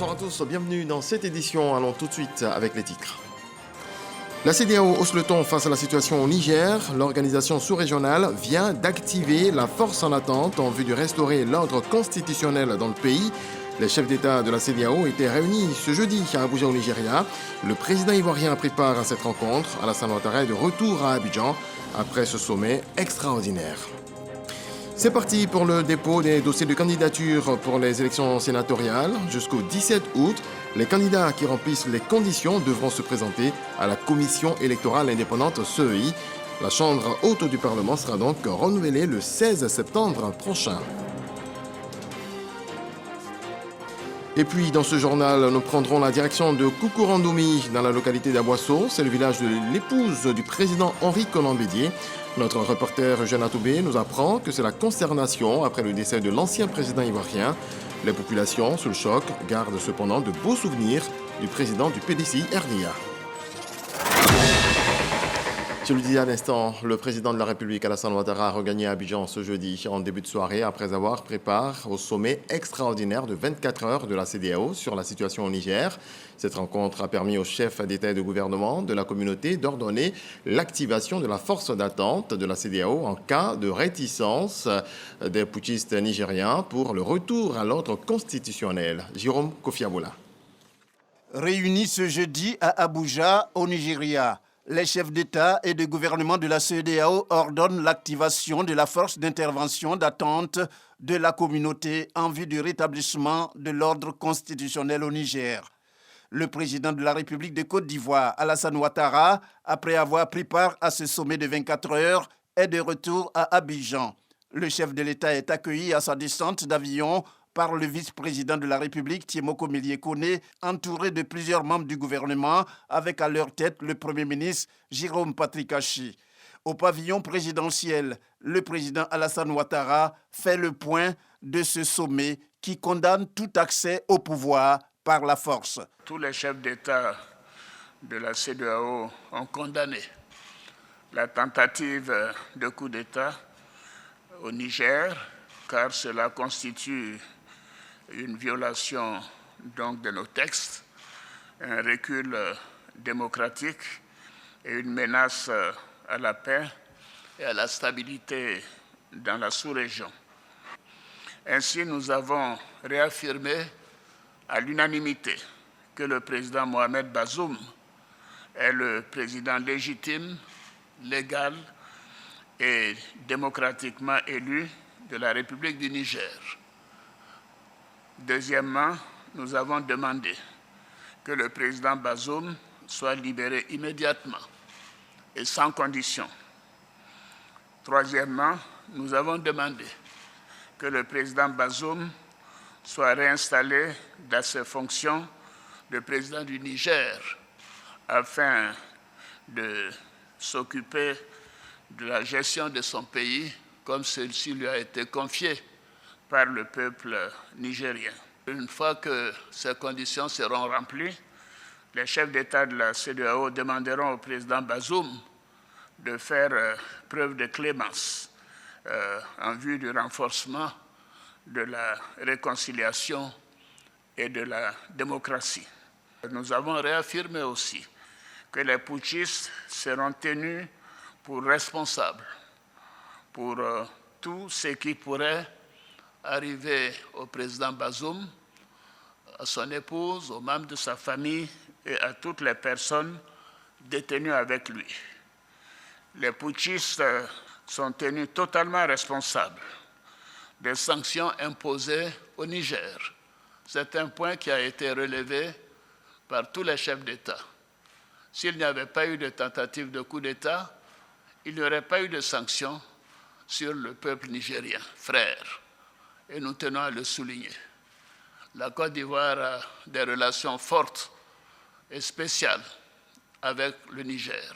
Bonsoir à tous, bienvenue dans cette édition. Allons tout de suite avec les titres. La CEDEAO hausse le ton face à la situation au Niger. L'organisation sous-régionale vient d'activer la force en attente en vue de restaurer l'ordre constitutionnel dans le pays. Les chefs d'État de la CEDEAO étaient réunis ce jeudi à Abuja au Nigeria. Le président ivoirien a pris part à cette rencontre. Alassane Ouattara est de retour à Abidjan après ce sommet extraordinaire. C'est parti pour le dépôt des dossiers de candidature pour les élections sénatoriales. Jusqu'au 17 août, les candidats qui remplissent les conditions devront se présenter à la Commission électorale indépendante CEI. La Chambre haute du Parlement sera donc renouvelée le 16 septembre prochain. Et puis, dans ce journal, nous prendrons la direction de Koukourandoumi, dans la localité d'Aboisseau. C'est le village de l'épouse du président Henri Konan Bédié. Notre reporter Eugène Atoubé nous apprend que c'est la consternation après le décès de l'ancien président ivoirien. Les populations, sous le choc, gardent cependant de beaux souvenirs du président du PDCI RDA. Je le disais à l'instant, le président de la République, Alassane Ouattara, a regagné Abidjan ce jeudi en début de soirée après avoir pris part au sommet extraordinaire de 24 heures de la CEDEAO sur la situation au Niger. Cette rencontre a permis aux chefs d'État et de gouvernement de la communauté d'ordonner l'activation de la force d'attente de la CEDEAO en cas de réticence des putschistes nigériens pour le retour à l'ordre constitutionnel. Jérôme Kofiaboula. Réunis ce jeudi à Abuja, au Nigeria, les chefs d'État et de gouvernement de la CEDEAO ordonnent l'activation de la force d'intervention d'attente de la communauté en vue du rétablissement de l'ordre constitutionnel au Niger. Le président de la République de Côte d'Ivoire, Alassane Ouattara, après avoir pris part à ce sommet de 24 heures, est de retour à Abidjan. Le chef de l'État est accueilli à sa descente d'avion par le vice-président de la République, Tiemoko Mélié Koné, entouré de plusieurs membres du gouvernement, avec à leur tête le Premier ministre Jérôme Patrick-Achi. Au pavillon présidentiel, le président Alassane Ouattara fait le point de ce sommet qui condamne tout accès au pouvoir par la force. Tous les chefs d'État de la CEDEAO ont condamné la tentative de coup d'État au Niger, car cela constitue une violation donc de nos textes, un recul démocratique et une menace à la paix et à la stabilité dans la sous-région. Ainsi, nous avons réaffirmé à l'unanimité que le président Mohamed Bazoum est le président légitime, légal et démocratiquement élu de la République du Niger. Deuxièmement, nous avons demandé que le président Bazoum soit libéré immédiatement et sans condition. Troisièmement, nous avons demandé que le président Bazoum soit réinstallé dans ses fonctions de président du Niger afin de s'occuper de la gestion de son pays comme celle-ci lui a été confiée par le peuple nigérien. Une fois que ces conditions seront remplies, les chefs d'État de la CEDEAO demanderont au président Bazoum de faire preuve de clémence en vue du renforcement de la réconciliation et de la démocratie. Nous avons réaffirmé aussi que les putschistes seront tenus pour responsables pour tout ce qui pourrait arriver au président Bazoum, à son épouse, aux membres de sa famille et à toutes les personnes détenues avec lui. Les putschistes sont tenus totalement responsables des sanctions imposées au Niger. C'est un point qui a été relevé par tous les chefs d'État. S'il n'y avait pas eu de tentative de coup d'État, il n'y aurait pas eu de sanctions sur le peuple nigérien, frère. Et nous tenons à le souligner. La Côte d'Ivoire a des relations fortes et spéciales avec le Niger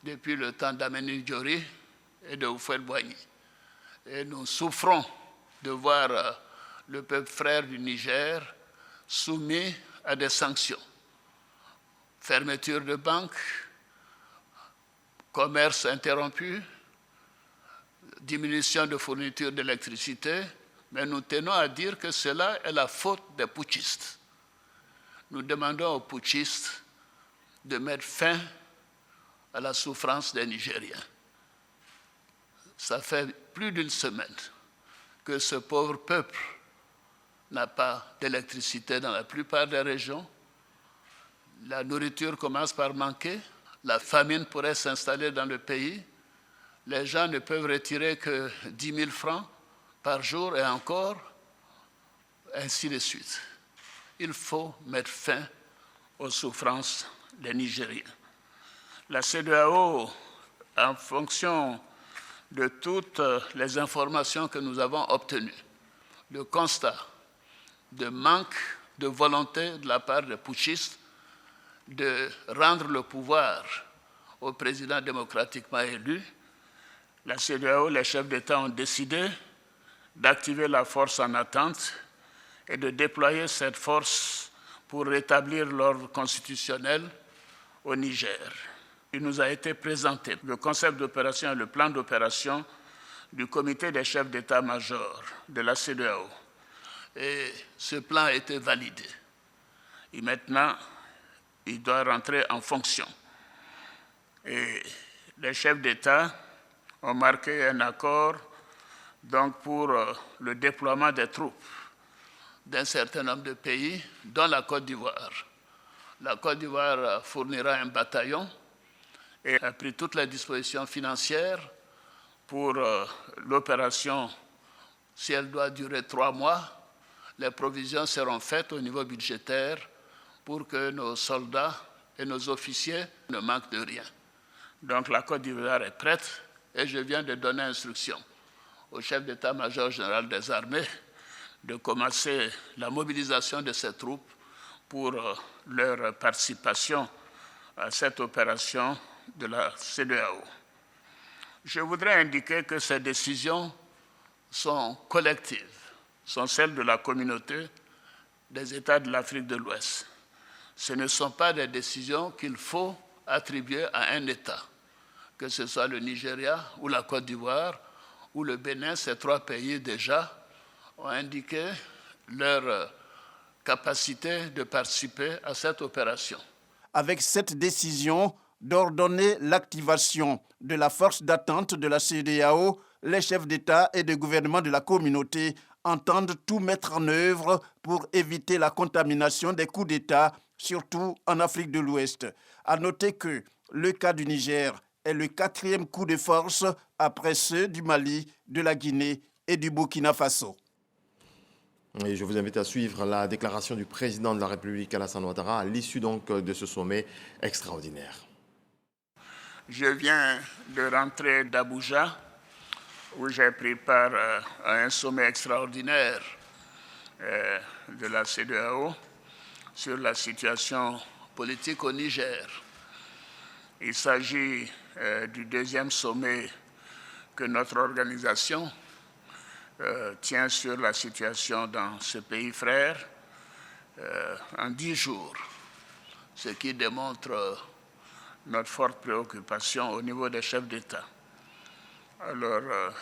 depuis le temps d'Ameni Diori et de Houphouët-Boigny. Et nous souffrons de voir le peuple frère du Niger soumis à des sanctions. Fermeture de banques, commerce interrompu, diminution de fourniture d'électricité, mais nous tenons à dire que cela est la faute des putschistes. nous demandons aux putschistes de mettre fin à la souffrance des Nigériens. Ça fait plus d'une semaine que ce pauvre peuple n'a pas d'électricité dans la plupart des régions. La nourriture commence par manquer. La famine pourrait s'installer dans le pays. Les gens ne peuvent retirer que 10 000 francs par jour et encore, ainsi de suite. Il faut mettre fin aux souffrances des Nigériens. La CEDEAO, en fonction de toutes les informations que nous avons obtenues, le constat de manque de volonté de la part des putschistes de rendre le pouvoir au président démocratiquement élu, la CEDEAO, les chefs d'État ont décidé d'activer la force en attente et de déployer cette force pour rétablir l'ordre constitutionnel au Niger. Il nous a été présenté le concept d'opération et le plan d'opération du comité des chefs d'état-major de la CEDEAO. Et ce plan a été validé. Et maintenant, il doit rentrer en fonction. Et les chefs d'État ont marqué un accord donc, pour le déploiement des troupes d'un certain nombre de pays, dont la Côte d'Ivoire. La Côte d'Ivoire fournira un bataillon et a pris toutes les dispositions financières pour l'opération. Si elle doit durer 3 mois, les provisions seront faites au niveau budgétaire pour que nos soldats et nos officiers ne manquent de rien. Donc la Côte d'Ivoire est prête et je viens de donner instruction au chef d'état-major général des armées de commencer la mobilisation de ces troupes pour leur participation à cette opération de la CEDEAO. Je voudrais indiquer que ces décisions sont collectives, sont celles de la communauté des États de l'Afrique de l'Ouest. Ce ne sont pas des décisions qu'il faut attribuer à un État, que ce soit le Nigeria ou la Côte d'Ivoire ou le Bénin. Ces 3 pays déjà ont indiqué leur capacité de participer à cette opération. Avec cette décision d'ordonner l'activation de la force d'attente de la CEDEAO, les chefs d'État et de gouvernement de la communauté entendent tout mettre en œuvre pour éviter la contamination des coups d'État, surtout en Afrique de l'Ouest. À noter que le cas du Niger est le 4e coup de force après ceux du Mali, de la Guinée et du Burkina Faso. Et je vous invite à suivre la déclaration du président de la République, Alassane Ouattara, à l'issue donc de ce sommet extraordinaire. Je viens de rentrer d'Abuja, où j'ai pris part à un sommet extraordinaire de la CEDEAO sur la situation politique au Niger. Il s'agit du 2e sommet que notre organisation tient sur la situation dans ce pays frère en 10 jours, ce qui démontre notre forte préoccupation au niveau des chefs d'État. Alors,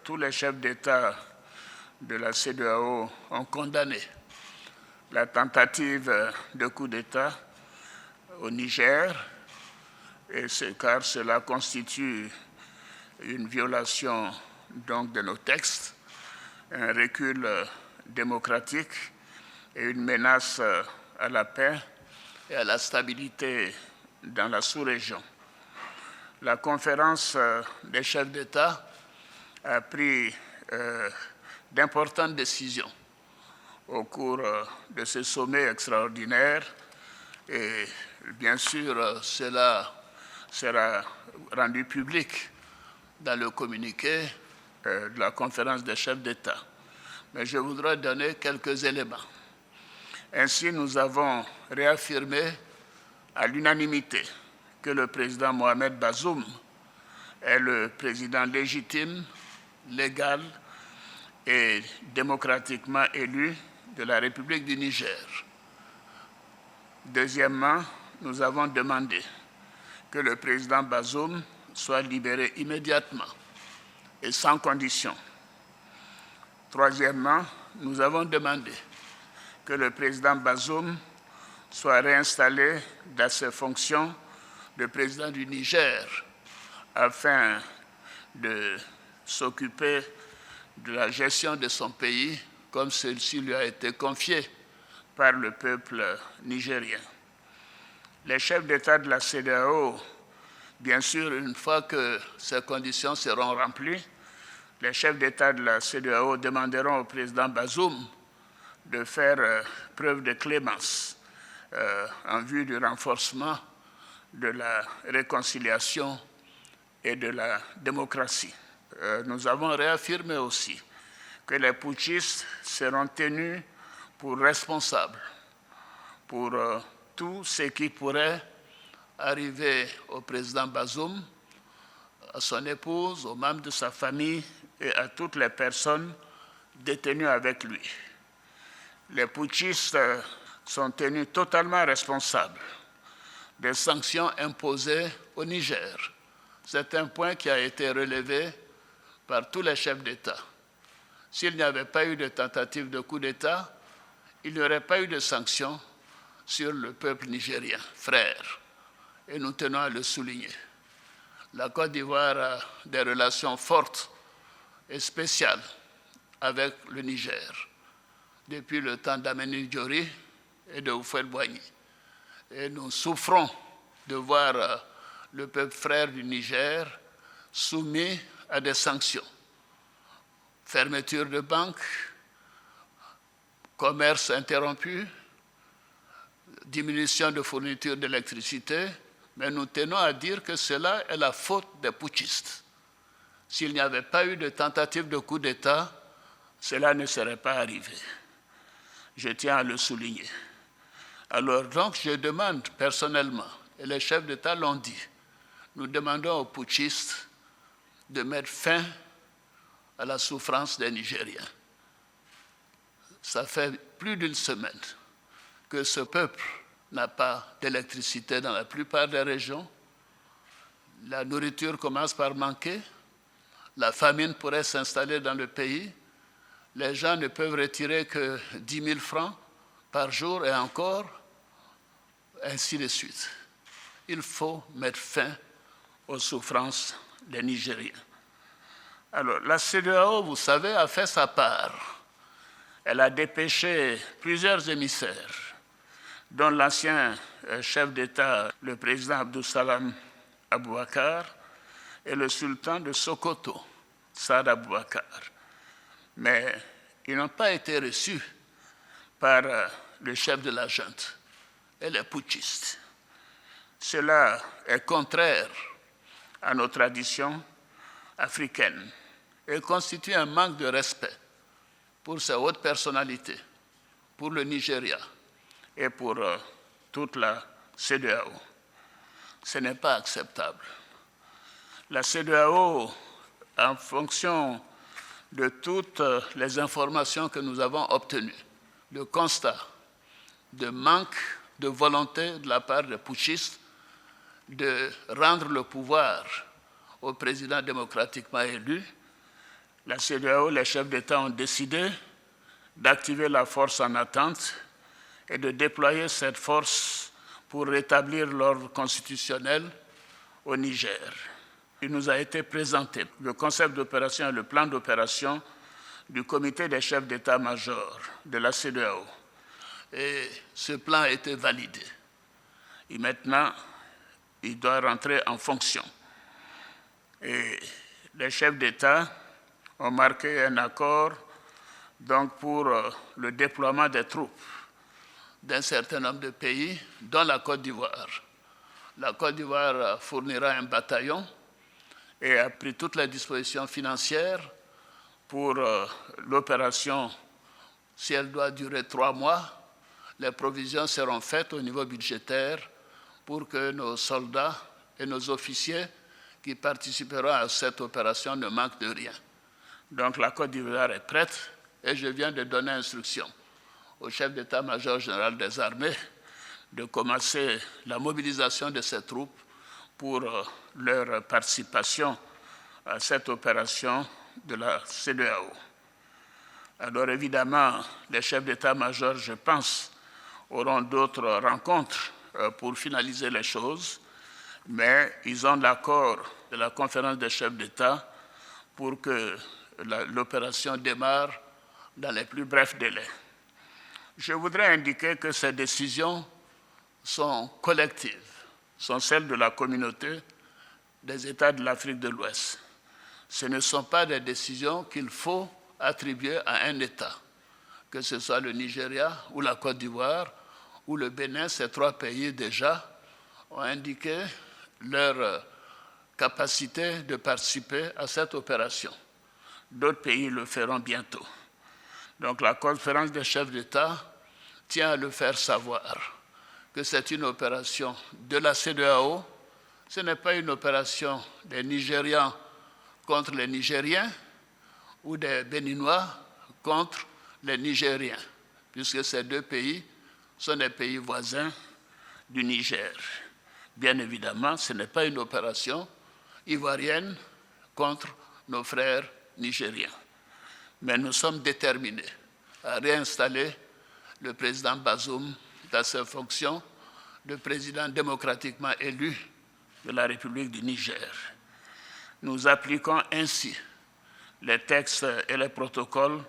tous les chefs d'État de la CEDEAO ont condamné la tentative de coup d'État au Niger, car cela constitue une violation donc, de nos textes, un recul démocratique et une menace à la paix et à la stabilité dans la sous-région. La conférence des chefs d'État a pris d'importantes décisions au cours de ce sommet extraordinaire et bien sûr cela sera rendu public dans le communiqué de la conférence des chefs d'État. Mais je voudrais donner quelques éléments. Ainsi, nous avons réaffirmé à l'unanimité que le président Mohamed Bazoum est le président légitime, légal et démocratiquement élu de la République du Niger. Deuxièmement, nous avons demandé que le président Bazoum soit libéré immédiatement et sans condition. Troisièmement, nous avons demandé que le président Bazoum soit réinstallé dans ses fonctions de président du Niger afin de s'occuper de la gestion de son pays comme celle-ci lui a été confiée par le peuple nigérien. Les chefs d'État de la CEDEAO, bien sûr, une fois que ces conditions seront remplies, les chefs d'État de la CEDEAO demanderont au président Bazoum de faire preuve de clémence en vue du renforcement de la réconciliation et de la démocratie. Nous avons réaffirmé aussi que les putschistes seront tenus pour responsables pour tout ce qui pourrait arriver au président Bazoum, à son épouse, aux membres de sa famille et à toutes les personnes détenues avec lui. Les putschistes sont tenus totalement responsables des sanctions imposées au Niger. C'est un point qui a été relevé par tous les chefs d'État. S'il n'y avait pas eu de tentative de coup d'État, il n'y aurait pas eu de sanctions sur le peuple nigérien, frère. Et nous tenons à le souligner. La Côte d'Ivoire a des relations fortes et spéciales avec le Niger depuis le temps d'Ameni Diori et de Houphouët-Boigny. Et nous souffrons de voir le peuple frère du Niger soumis à des sanctions. Fermeture de banques, commerce interrompu, diminution de fourniture d'électricité, mais nous tenons à dire que cela est la faute des putschistes. S'il n'y avait pas eu de tentative de coup d'État, cela ne serait pas arrivé. Je tiens à le souligner. Alors donc, je demande personnellement, et les chefs d'État l'ont dit, nous demandons aux putschistes de mettre fin à la souffrance des Nigériens. Ça fait plus d'une semaine que ce peuple n'a pas d'électricité dans la plupart des régions. La nourriture commence par manquer. La famine pourrait s'installer dans le pays. Les gens ne peuvent retirer que 10 000 francs par jour et encore, ainsi de suite. Il faut mettre fin aux souffrances des Nigériens. Alors, la CEDEAO, vous savez, a fait sa part. Elle a dépêché plusieurs émissaires, dont l'ancien chef d'État, le président Abdou Salam Aboubakar, et le sultan de Sokoto, Saad Aboubakar. Mais ils n'ont pas été reçus par le chef de la junte et les putschistes. Cela est contraire à nos traditions africaines et constitue un manque de respect pour ces hautes personnalités, pour le Nigeria et pour toute la CEDEAO. Ce n'est pas acceptable. La CEDEAO, en fonction de toutes les informations que nous avons obtenues, le constat de manque de volonté de la part des putschistes de rendre le pouvoir au président démocratiquement élu, la CEDEAO, les chefs d'État ont décidé d'activer la force en attente et de déployer cette force pour rétablir l'ordre constitutionnel au Niger. Il nous a été présenté le concept d'opération et le plan d'opération du comité des chefs d'état-major de la CEDEAO. Et ce plan a été validé. Et maintenant, il doit rentrer en fonction. Et les chefs d'État ont marqué un accord donc, pour le déploiement des troupes d'un certain nombre de pays, dont la Côte d'Ivoire. La Côte d'Ivoire fournira un bataillon et a pris toutes les dispositions financières pour l'opération. Si elle doit durer 3 mois, les provisions seront faites au niveau budgétaire pour que nos soldats et nos officiers qui participeront à cette opération ne manquent de rien. Donc la Côte d'Ivoire est prête et je viens de donner instruction au chef d'état-major général des armées de commencer la mobilisation de ces troupes pour leur participation à cette opération de la CEDEAO. Alors évidemment, les chefs d'état-major, je pense auront d'autres rencontres pour finaliser les choses, mais ils ont l'accord de la conférence des chefs d'État pour que l'opération démarre dans les plus brefs délais. Je voudrais indiquer que ces décisions sont collectives, sont celles de la communauté des États de l'Afrique de l'Ouest. Ce ne sont pas des décisions qu'il faut attribuer à un État, que ce soit le Nigeria ou la Côte d'Ivoire ou le Bénin. Ces trois pays déjà ont indiqué leur capacité de participer à cette opération. D'autres pays le feront bientôt. Donc la conférence des chefs d'État tient à le faire savoir que c'est une opération de la CEDEAO. Ce n'est pas une opération des Nigérians contre les Nigériens ou des Béninois contre les Nigériens, puisque ces deux pays sont des pays voisins du Niger. Bien évidemment, ce n'est pas une opération ivoirienne contre nos frères nigériens. Mais nous sommes déterminés à réinstaller le président Bazoum dans ses fonctions de président démocratiquement élu de la République du Niger. Nous appliquons ainsi les textes et les protocoles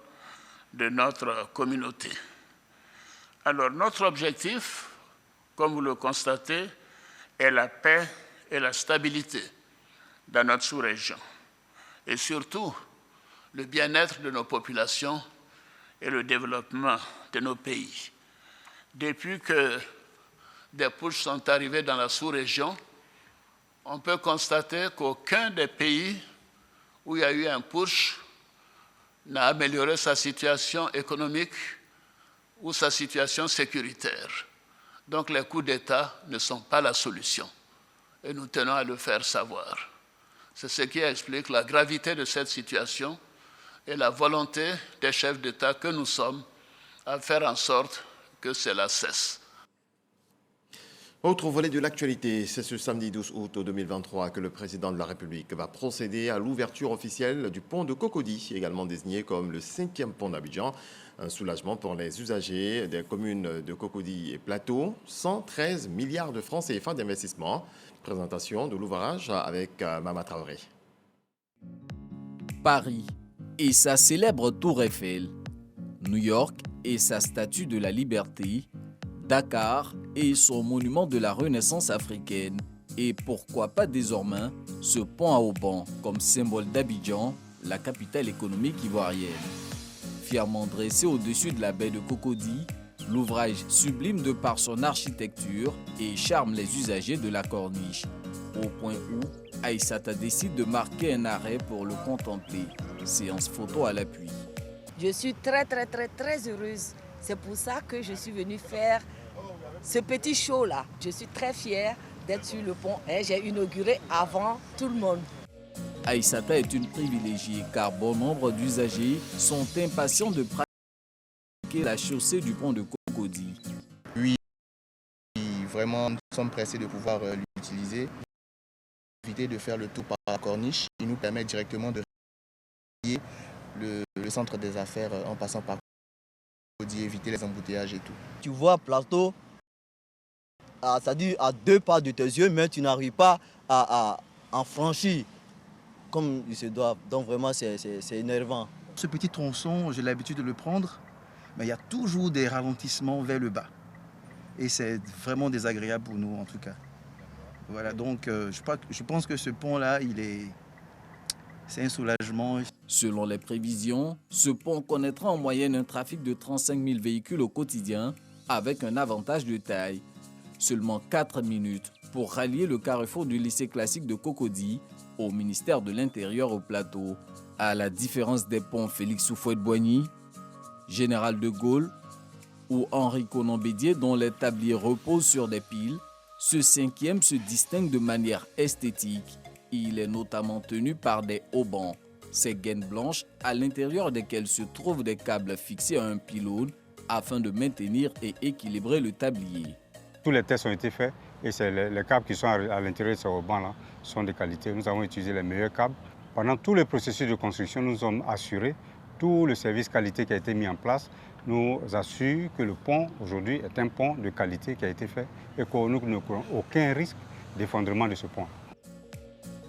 de notre communauté. Alors, notre objectif, comme vous le constatez, est la paix et la stabilité dans notre sous-région, et surtout le bien-être de nos populations et le développement de nos pays. Depuis que des putschs sont arrivés dans la sous-région, on peut constater qu'aucun des pays où il y a eu un putsch n'a amélioré sa situation économique ou sa situation sécuritaire. Donc les coups d'État ne sont pas la solution et nous tenons à le faire savoir. C'est ce qui explique la gravité de cette situation et la volonté des chefs d'État que nous sommes à faire en sorte que cela cesse. Autre volet de l'actualité, c'est ce samedi 12 août 2023 que le président de la République va procéder à l'ouverture officielle du pont de Cocody, également désigné comme le 5e pont d'Abidjan. Un soulagement pour les usagers des communes de Cocody et Plateau. 113 milliards de francs CFA d'investissement. Présentation de l'ouvrage avec Mama Traoré. Paris et sa célèbre tour Eiffel. New York et sa statue de la liberté. Dakar et son monument de la Renaissance africaine. Et pourquoi pas désormais ce pont à Auban comme symbole d'Abidjan, la capitale économique ivoirienne. Fièrement dressé au-dessus de la baie de Cocody, l'ouvrage sublime de par son architecture et charme les usagers de la corniche. Au point où Aïssata décide de marquer un arrêt pour le contempler. Séance photo à l'appui. Je suis très heureuse. C'est pour ça que je suis venue faire ce petit show-là. Je suis très fière d'être sur le pont et j'ai inauguré avant tout le monde. Aïssata est une privilégiée car bon nombre d'usagers sont impatients de pratiquer la chaussée du pont de Cocody. Oui, vraiment, nous sommes pressés de pouvoir l'utiliser. Éviter de faire le tour par la corniche, il nous permet directement de relier le centre des affaires en passant par Cocody, éviter les embouteillages et tout. Tu vois Plateau, c'est-à-dire à 2 pas de tes yeux, mais tu n'arrives pas à en franchir comme il se doit. Donc vraiment, c'est énervant. Ce petit tronçon, j'ai l'habitude de le prendre, mais il y a toujours des ralentissements vers le bas. Et c'est vraiment désagréable pour nous, en tout cas. Voilà, donc je pense que ce pont-là, c'est un soulagement. Selon les prévisions, ce pont connaîtra en moyenne un trafic de 35 000 véhicules au quotidien, avec un avantage de taille. Seulement 4 minutes pour rallier le carrefour du lycée classique de Cocody au ministère de l'Intérieur au Plateau. À la différence des ponts Félix Houphouët-Boigny, Général de Gaulle ou Henri Konan-Bédier dont les tabliers reposent sur des piles, ce 5e se distingue de manière esthétique. Il est notamment tenu par des haubans, ces gaines blanches à l'intérieur desquelles se trouvent des câbles fixés à un pylône afin de maintenir et équilibrer le tablier. Tous les tests ont été faits et les câbles qui sont à l'intérieur de ces haubans-là sont de qualité. Nous avons utilisé les meilleurs câbles. Pendant tout le processus de construction, nous sommes assurés tout le service qualité qui a été mis en place, nous assure que le pont aujourd'hui est un pont de qualité qui a été fait et que nous ne courons aucun risque d'effondrement de ce pont.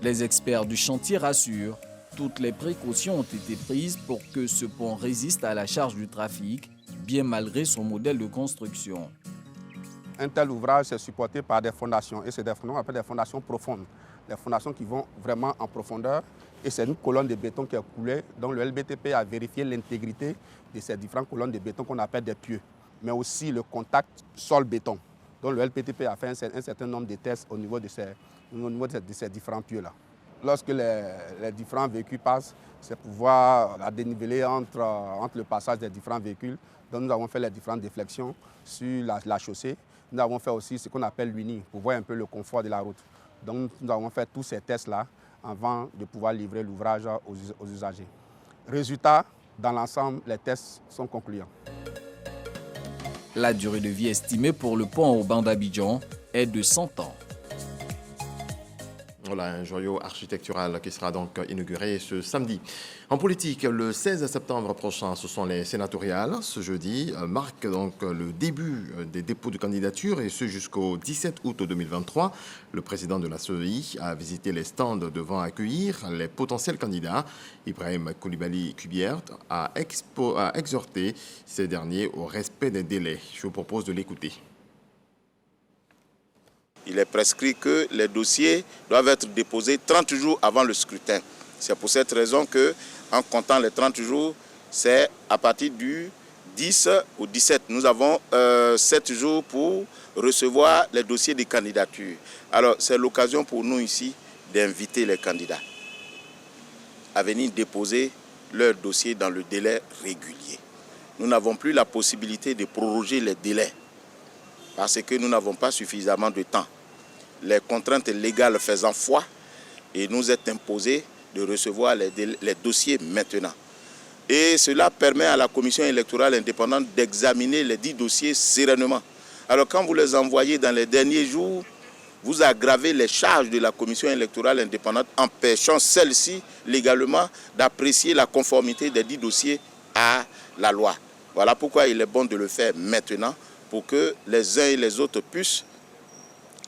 Les experts du chantier rassurent, toutes les précautions ont été prises pour que ce pont résiste à la charge du trafic, bien malgré son modèle de construction. Un tel ouvrage est supporté par des fondations, et c'est des fondations qu'on appelle des fondations profondes. Des fondations qui vont vraiment en profondeur, et c'est une colonne de béton qui est coulée, donc le LBTP a vérifié l'intégrité de ces différentes colonnes de béton qu'on appelle des pieux, mais aussi le contact sol-béton. Donc le LBTP a fait un certain nombre de tests au niveau de ces différents pieux-là. Lorsque les différents véhicules passent, c'est pour voir la dénivelé entre le passage des différents véhicules. Donc nous avons fait les différentes déflexions sur la chaussée. Nous avons fait aussi ce qu'on appelle l'UNI pour voir un peu le confort de la route. Donc nous avons fait tous ces tests-là avant de pouvoir livrer l'ouvrage aux usagers. Résultat, dans l'ensemble, les tests sont concluants. La durée de vie estimée pour le pont au banc d'Abidjan est de 100 ans. Voilà un joyau architectural qui sera donc inauguré ce samedi. En politique, le 16 septembre prochain, ce sont les sénatoriales. Ce jeudi marque donc le début des dépôts de candidature et ce jusqu'au 17 août 2023. Le président de la CEI a visité les stands devant accueillir les potentiels candidats. Ibrahim Koulibaly Kubiert a exhorté ces derniers au respect des délais. Je vous propose de l'écouter. Il est prescrit que les dossiers doivent être déposés 30 jours avant le scrutin. C'est pour cette raison qu'en comptant les 30 jours, c'est à partir du 10 au 17. Nous avons 7 jours pour recevoir les dossiers des candidatures. Alors, c'est l'occasion pour nous ici d'inviter les candidats à venir déposer leur dossier dans le délai régulier. Nous n'avons plus la possibilité de proroger les délais parce que nous n'avons pas suffisamment de temps. Les contraintes légales faisant foi, et nous est imposé de recevoir les dossiers maintenant. Et cela permet à la commission électorale indépendante d'examiner les 10 dossiers sereinement. Alors quand vous les envoyez dans les derniers jours, vous aggravez les charges de la commission électorale indépendante, empêchant celle-ci légalement d'apprécier la conformité des 10 dossiers à la loi. Voilà pourquoi il est bon de le faire maintenant, pour que les uns et les autres puissent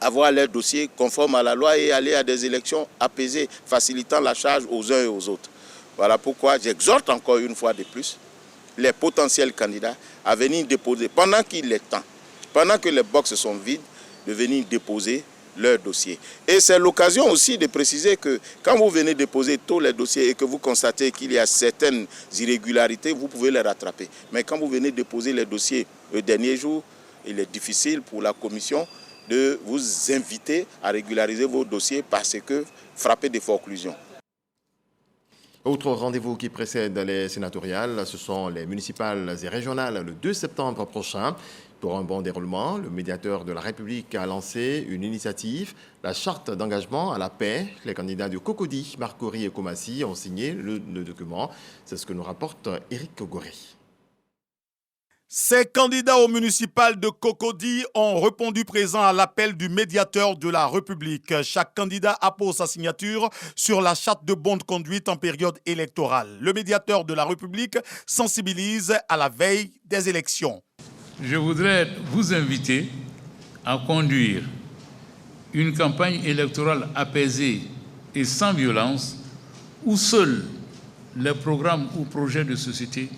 avoir leurs dossiers conformes à la loi et aller à des élections apaisées, facilitant la charge aux uns et aux autres. Voilà pourquoi j'exhorte encore une fois de plus les potentiels candidats à venir déposer, pendant qu'il est temps, pendant que les boxes sont vides, de venir déposer leurs dossiers. Et c'est l'occasion aussi de préciser que quand vous venez déposer tous les dossiers et que vous constatez qu'il y a certaines irrégularités, vous pouvez les rattraper. Mais quand vous venez déposer les dossiers le dernier jour, il est difficile pour la commission de vous inviter à régulariser vos dossiers parce que frappez des forclusions. Autre rendez-vous qui précède les sénatoriales, ce sont les municipales et régionales le 2 septembre prochain. Pour un bon déroulement, le médiateur de la République a lancé une initiative, la charte d'engagement à la paix. Les candidats de Cocody, Marcory et Koumassi ont signé le document. C'est ce que nous rapporte Éric Goré. Ces candidats au municipal de Cocody ont répondu présent à l'appel du médiateur de la République. Chaque candidat appose sa signature sur la charte de bonne conduite en période électorale. Le médiateur de la République sensibilise à la veille des élections. Je voudrais vous inviter à conduire une campagne électorale apaisée et sans violence où seuls les programmes ou projets de société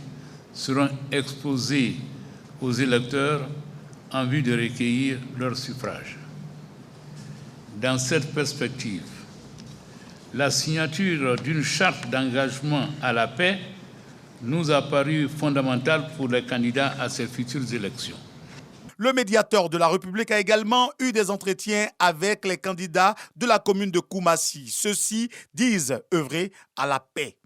seront exposés aux électeurs en vue de recueillir leur suffrage. Dans cette perspective, la signature d'une charte d'engagement à la paix nous a paru fondamentale pour les candidats à ces futures élections. Le médiateur de la République a également eu des entretiens avec les candidats de la commune de Koumassi. Ceux-ci disent œuvrer à la paix.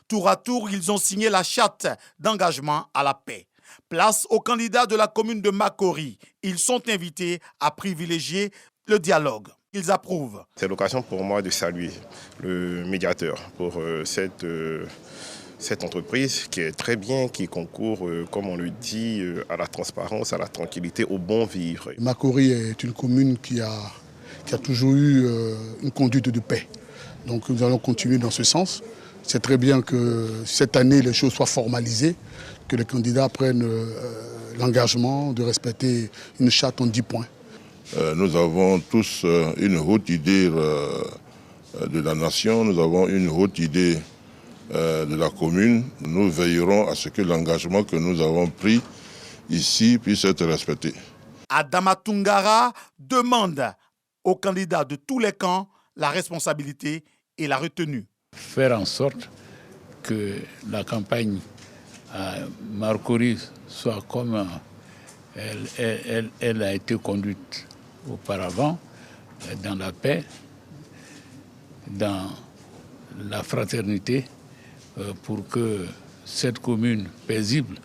Tour à tour, ils ont signé la charte d'engagement à la paix. Place aux candidats de la commune de Marcory. Ils sont invités à privilégier le dialogue. Ils approuvent. C'est l'occasion pour moi de saluer le médiateur pour cette entreprise qui est très bien, qui concourt, comme on le dit, à la transparence, à la tranquillité, au bon vivre. Marcory est une commune qui a toujours eu une conduite de paix. Donc nous allons continuer dans ce sens. C'est très bien que cette année, les choses soient formalisées, que les candidats prennent l'engagement de respecter une charte en 10 points. Nous avons tous une haute idée de la nation, nous avons une haute idée de la commune. Nous veillerons à ce que l'engagement que nous avons pris ici puisse être respecté. Adama Tungara demande aux candidats de tous les camps la responsabilité et la retenue. Faire en sorte que la campagne à Marcory soit comme elle a été conduite auparavant, dans la paix, dans la fraternité, pour que cette commune paisible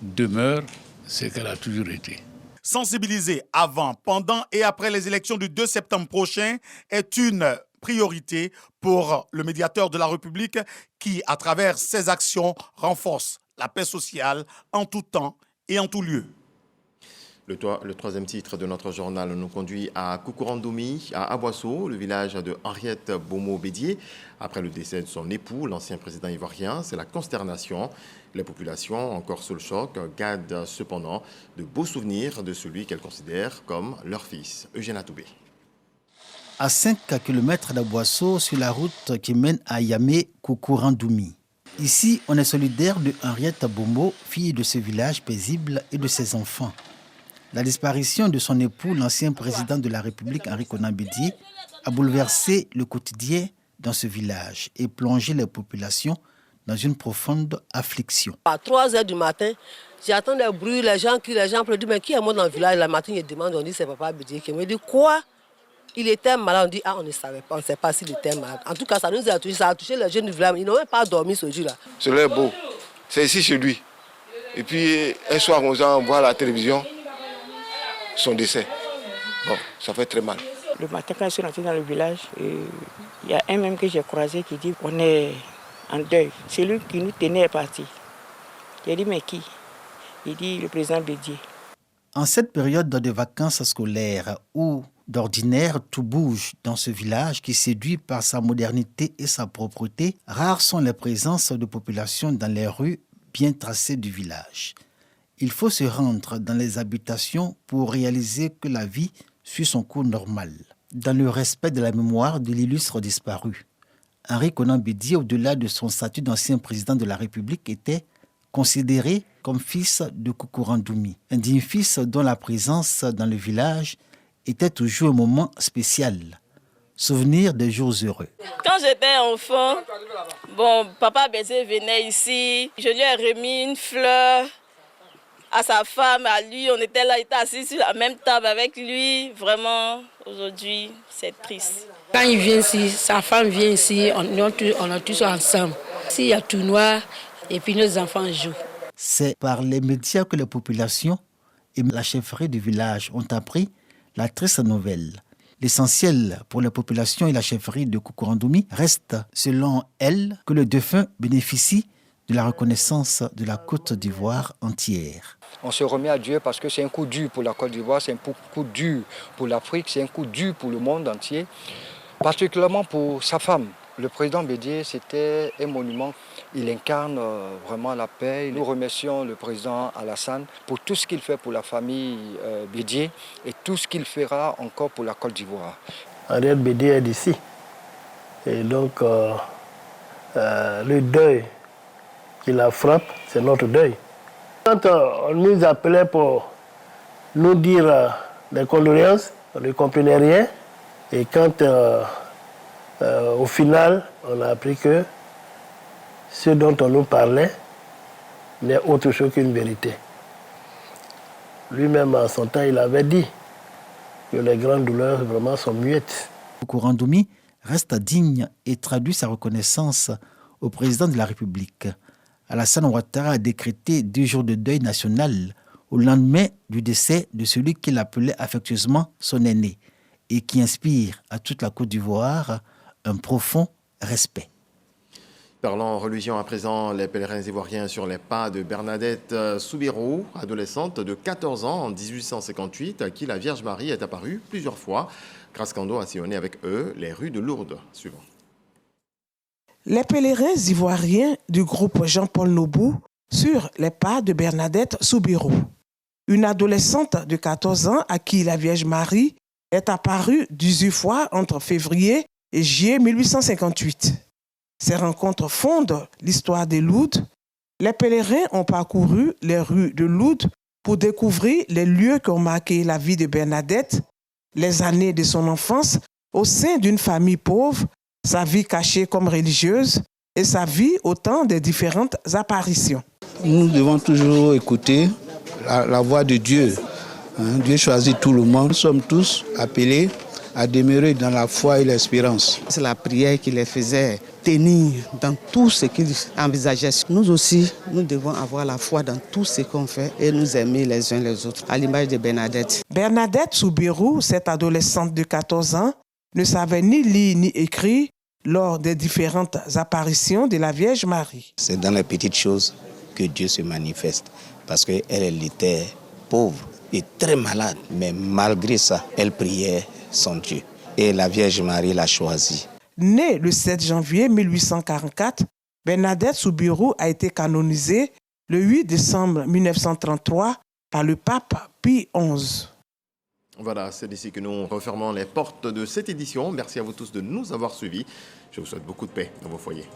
demeure ce qu'elle a toujours été. Sensibiliser avant, pendant et après les élections du 2 septembre prochain est une priorité pour le médiateur de la République qui, à travers ses actions, renforce la paix sociale en tout temps et en tout lieu. Le troisième titre de notre journal nous conduit à Koukorandoumi, à Aboisseau, le village de Henriette Bomo-Bédier. Après le décès de son époux, l'ancien président ivoirien, c'est la consternation. Les populations, encore sous le choc, gardent cependant de beaux souvenirs de celui qu'elles considèrent comme leur fils, Eugène Atoubé. À 5 km d'Aboisseau, sur la route qui mène à Yamé, Koukorandoumi. Ici, on est solidaire de Henriette Bomo, fille de ce village paisible et de ses enfants. La disparition de son époux, l'ancien président de la République, Henri Konan Bédié, a bouleversé le quotidien dans ce village et plongé les populations dans une profonde affliction. À 3 h du matin, j'entends des bruits, les gens crient, les gens applaudissent. Mais qui est mort dans le village? Le matin, ils demandent, on dit c'est papa Bédié qui me dit quoi? Il était malade, on dit on ne savait pas, on ne sait pas s'il était malade. En tout cas, ça nous a touché, ça a touché les jeunes du village. Ils n'ont même pas dormi ce jour-là. C'est beau, c'est ici chez lui. Et puis un soir, on voit à la télévision son décès. Bon, ça fait très mal. Le matin, quand je suis rentré dans le village, il y a un même que j'ai croisé qui dit on est en deuil. C'est lui qui nous tenait est parti. J'ai dit mais qui? Il dit le président Bédié. En cette période de vacances scolaires où d'ordinaire tout bouge dans ce village qui séduit par sa modernité et sa propreté, rares sont les présences de populations dans les rues bien tracées du village. Il faut se rendre dans les habitations pour réaliser que la vie suit son cours normal, dans le respect de la mémoire de l'illustre disparu. Henri Konan Bédié, au-delà de son statut d'ancien président de la République, était considéré comme fils de Koukorandoumi, un digne fils dont la présence dans le village était toujours un moment spécial. Souvenir des jours heureux. Quand j'étais enfant, papa Bédié venait ici, je lui ai remis une fleur. À sa femme, à lui, on était là, il était assis sur la même table avec lui. Vraiment, aujourd'hui, c'est triste. Quand il vient ici, sa femme vient ici, on est tous ensemble. S'il y a tournoi, et puis nos enfants jouent. C'est par les médias que les populations et la chefferie du village ont appris la triste nouvelle. L'essentiel pour la population et la chefferie de Koukorandoumi reste, selon elle, que le défunt bénéficie de la reconnaissance de la Côte d'Ivoire entière. On se remet à Dieu parce que c'est un coup dur pour la Côte d'Ivoire, c'est un coup dur pour l'Afrique, c'est un coup dur pour le monde entier, particulièrement pour sa femme. Le président Bédié, c'était un monument. Il incarne vraiment la paix. Nous remercions le président Alassane pour tout ce qu'il fait pour la famille Bédié et tout ce qu'il fera encore pour la Côte d'Ivoire. Henriette Bédié est d'ici. Et donc, le deuil qui la frappe, c'est notre deuil. Quand on nous appelait pour nous dire des condoléances, on ne comprenait rien. Et quand, au final, on a appris que ce dont on nous parlait n'est autre chose qu'une vérité. Lui-même, en son temps, il avait dit que les grandes douleurs vraiment sont muettes. Koukorandoumi reste digne et traduit sa reconnaissance au président de la République. Alassane Ouattara a décrété 2 jours de deuil national au lendemain du décès de celui qu'il appelait affectueusement son aîné et qui inspire à toute la Côte d'Ivoire un profond respect. Parlons religion à présent, les pèlerins ivoiriens sur les pas de Bernadette Soubirou, adolescente de 14 ans en 1858, à qui la Vierge Marie est apparue plusieurs fois. Grace Kando a sillonné avec eux les rues de Lourdes. Suivant. Les pèlerins ivoiriens du groupe Jean-Paul Nobou sur les pas de Bernadette Soubirous, une adolescente de 14 ans à qui la Vierge Marie est apparue 18 fois entre février et juillet 1858. Ces rencontres fondent l'histoire de Lourdes. Les pèlerins ont parcouru les rues de Lourdes pour découvrir les lieux qui ont marqué la vie de Bernadette, les années de son enfance au sein d'une famille pauvre, sa vie cachée comme religieuse et sa vie au temps des différentes apparitions. Nous devons toujours écouter la voix de Dieu. Dieu choisit tout le monde. Nous sommes tous appelés à demeurer dans la foi et l'espérance. C'est la prière qui les faisait tenir dans tout ce qu'ils envisageaient. Nous aussi, nous devons avoir la foi dans tout ce qu'on fait et nous aimer les uns les autres, à l'image de Bernadette. Bernadette Soubirous, cette adolescente de 14 ans, ne savait ni lire ni écrire lors des différentes apparitions de la Vierge Marie. C'est dans les petites choses que Dieu se manifeste, parce qu'elle était pauvre et très malade, mais malgré ça, elle priait son Dieu. Et la Vierge Marie l'a choisie. Née le 7 janvier 1844, Bernadette Soubirous a été canonisée le 8 décembre 1933 par le pape Pie XI. Voilà, c'est d'ici que nous refermons les portes de cette édition. Merci à vous tous de nous avoir suivis. Je vous souhaite beaucoup de paix dans vos foyers.